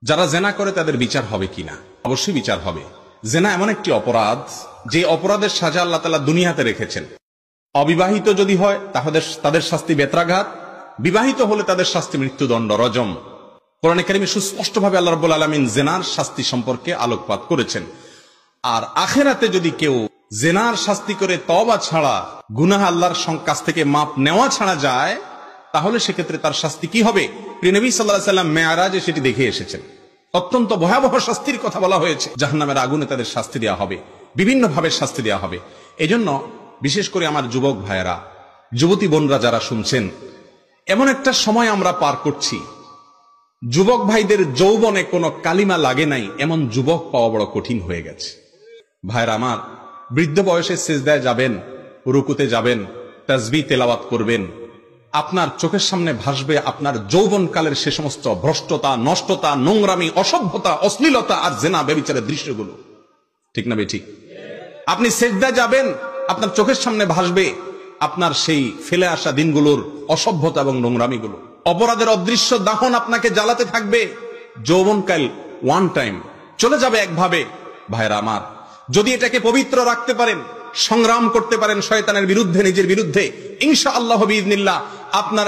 যারা জেনা করে তাদের বিচার হবে কিনা? অবশ্যই বিচার হবে। জেনা এমন একটি অপরাধ যে অপরাধের সাজা আল্লাহ তাআলা দুনিয়াতে রেখেছেন। অবিবাহিত যদি হয় তাদের শাস্তি বেত্রাঘাত, বিবাহিত হলে তাদের শাস্তি মৃত্যুদণ্ড, রজম। কোরআনে কারিমে সুস্পষ্টভাবে আল্লাহ রাব্বুল আলামিন জেনার শাস্তি সম্পর্কে আলোকপাত করেছেন। আর আখিরাতে যদি কেউ জেনার শাস্তি করে তওবা ছাড়া, গুনাহ আল্লাহর কাছ থেকে মাপ নেওয়া ছাড়া যায়, তাহলে সেক্ষেত্রে তার শাস্তি কি হবে? প্রিয় নবী সাল্লাল্লাহু আলাইহি ওয়াসাল্লাম মেরাজে সেটি দেখে এসেছেন। অত্যন্ত ভয়াবহ শাস্তির কথা বলা হয়েছে। জাহান্নামের আগুনে তাদের শাস্তি দেওয়া হবে, বিভিন্ন ভাবে শাস্তি দেওয়া হবে। এজন্য বিশেষ করে আমার যুবক ভাইয়েরা, যুবতী বোনরা যারা শুনছেন, এমন একটা সময় আমরা পার করছি, যুবক ভাইদের যৌবনে কোনো কালিমা লাগে নাই এমন যুবক পাওয়া বড় কঠিন হয়ে গেছে। ভাইরা আমার, বৃদ্ধ বয়সে সিজদায় যাবেন, রুকুতে যাবেন, তাসবিহ তেলাওয়াত করবেন, আপনার চোখের সামনে ভাসবে আপনার যৌবনকালের সে সমস্ত ভ্রষ্টতা, নষ্টতা, নোংরামি, অসভ্যতা, অশ্লীলতা আর জেনা ব্যভিচারের দৃশ্যগুলো। ঠিক না বেঠিক? আপনি সিজদায় যাবেন, আপনার চোখের সামনে ভাসবে আপনার সেই ফেলে আসা দিনগুলোর অসভ্যতা এবং নোংরামিগুলো। অপরাধের অদৃশ্য দাহন আপনাকে জ্বালাতে থাকবে। যৌবনকাল ওয়ান টাইম চলে যাবে একভাবে। ভাইরা আমার, যদি এটাকে পবিত্র রাখতে পারেন, সংগ্রাম করতে পারেন শয়তানের বিরুদ্ধে, নিজের বিরুদ্ধে, ইনশাআল্লাহ বিইذনিল্লাহ আপনার